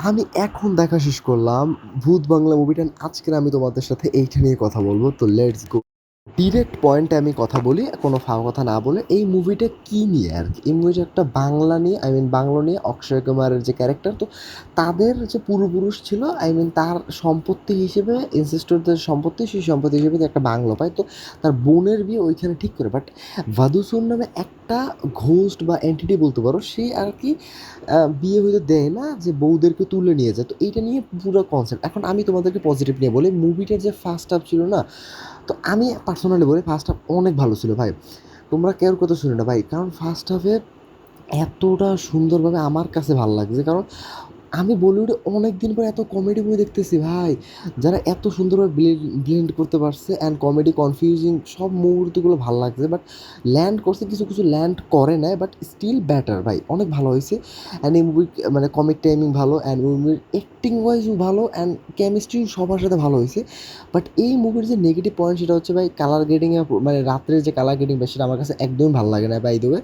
আমি এখন দেখা শেষ করলাম ভূত বাংলা মুভিটা। আজকের আমি তোমাদের সাথে এইটা নিয়ে কথা বলবো। তো লেটস গো। ডিরেক্ট পয়েন্টে আমি কথা বলি, কোনো ফাও কথা না বলে। এই মুভিটা কী নিয়ে আর কি? এই মুভিটা একটা বাংলা নিয়ে, বাংলা নিয়ে অক্ষয় কুমারের যে ক্যারেক্টার, তো তাদের যে পূর্বপুরুষ ছিল, তার সম্পত্তি হিসেবে এনসেস্টরদের সম্পত্তি, সেই সম্পত্তি হিসেবে একটা বাংলো পায়। তো তার বোনের বিয়ে ওইখানে ঠিক করে, বাট ভাদুসুর নামে একটা ঘোস্ট বা এন্টিটি বলতে পারো, সে আর কি বিয়ে হইতে দেয় না, যে বউদেরকে তুলে নিয়ে যায়। তো এইটা নিয়ে পুরো কনসেপ্ট। এখন আমি তোমাদেরকে পজিটিভ নিয়ে বলি, মুভিটার যে ফার্স্ট হাফ ছিল না, তো আমি পার্সোনালি বলি ফার্স্ট হাফ অনেক ভালো ছিল ভাই। তোমরা কেউর কথা শুনে না ভাই, কারণ ফার্স্ট হাফে এতটা সুন্দরভাবে আমার কাছে ভালো লাগছে। কারণ আমি বলিউডে অনেক দিন পর এত কমেডি মুভি দেখতেছি ভাই, যারা এত সুন্দরভাবে ব্লেন্ড করতে পারছে, অ্যান্ড কমেডি কনফিউজিং সব মুহূর্তগুলো ভালো লাগছে। বাট ল্যান্ড করছে, কিছু কিছু ল্যান্ড করে নেয়, বাট স্টিল ব্যাটার ভাই, অনেক ভালো হয়েছে। অ্যান্ড এই মুভির কমিক টাইমিং ভালো, অ্যান্ড মুভির অ্যাক্টিং ওয়াইজও ভালো, অ্যান্ড কেমিস্ট্রি সবার সাথে ভালো হয়েছে। বাট এই মুভির যে নেগেটিভ পয়েন্ট সেটা হচ্ছে ভাই কালার গ্রেডিংয়ে, রাত্রের যে কালার গ্রেডিং, সেটা আমার কাছে একদমই ভালো লাগে না বাই দ্য ওয়ে।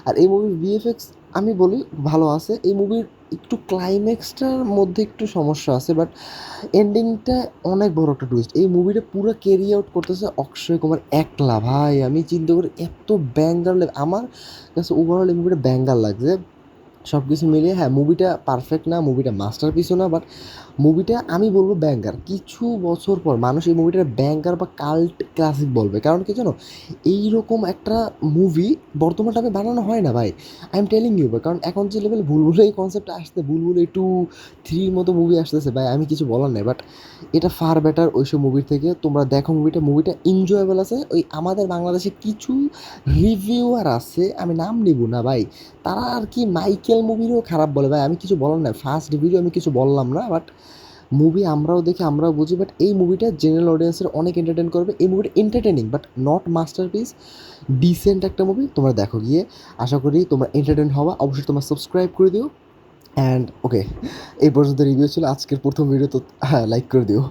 আর এই মুভির ভিএফএক্স আমি বলি ভালো আছে। এই মুভির একটু ক্লাইম্যাক্সটার মধ্যে একটু সমস্যা আছে, বাট এন্ডিংটা অনেক বড় একটা টুইস্ট। এই মুভিটা পুরো ক্যারি আউট করতেছে অক্ষয় কুমার একলা ভাই। আমি চিন্তা করি এত ব্যাঙ্গার আমার কাছে ওভারঅল এই মুভিটা ব্যাঙ্গার লাগছে। সব কিছু মিলিয়ে হ্যাঁ, মুভিটা পারফেক্ট না, মুভিটা মাস্টারপিসও না, বাট মুভিটা আমি বলবো ব্যাঙ্গার। কিছু বছর পর মানুষ এই মুভিটার ব্যাঙ্গার বা কাল্ট ক্লাসিক বলবে। কারণ কি জানো, এইরকম একটা মুভি বর্তমান টাইমে বানানো হয় না ভাই। আই এম টেলিং ইউ ভাই। কারণ এখন যে লেভেল ভুলভুলে এই কনসেপ্ট আসতে, ভুলভুলে 2, 3 মতো মুভি আসতেছে ভাই, আমি কিছু বলার নাই। বাট এটা ফার বেটার ওইসব মুভির থেকে। তোমরা দেখো মুভিটা, মুভিটা এনজয়েবল আছে। ওই আমাদের বাংলাদেশে কিছু রিভিউয়ার আছে, আমি নাম নিব না ভাই, তারা আর কি মাইকেল মুভিরও খারাপ বলে ভাই। আমি কিছু বলার নাই, ফার্স্ট ভিডিও আমি কিছু বললাম না। বাট মুভি আমরাও দেখি, আমরাও বুঝি। বাট এই মুভিটা জেনারেল অডিয়েন্সের অনেক এন্টারটেন করবে। এই মুভিটা entertaining but not masterpiece. Decent একটা মুভি, তোমরা দেখো গিয়ে। আশা করি তোমরা এন্টারটেন হওয়া। অবশ্যই তোমরা সাবস্ক্রাইব করে দিও। অ্যান্ড ওকে, এই পর্যন্ত রিভিউ ছিল আজকের প্রথম ভিডিও। তো হ্যাঁ, লাইক করে দিও।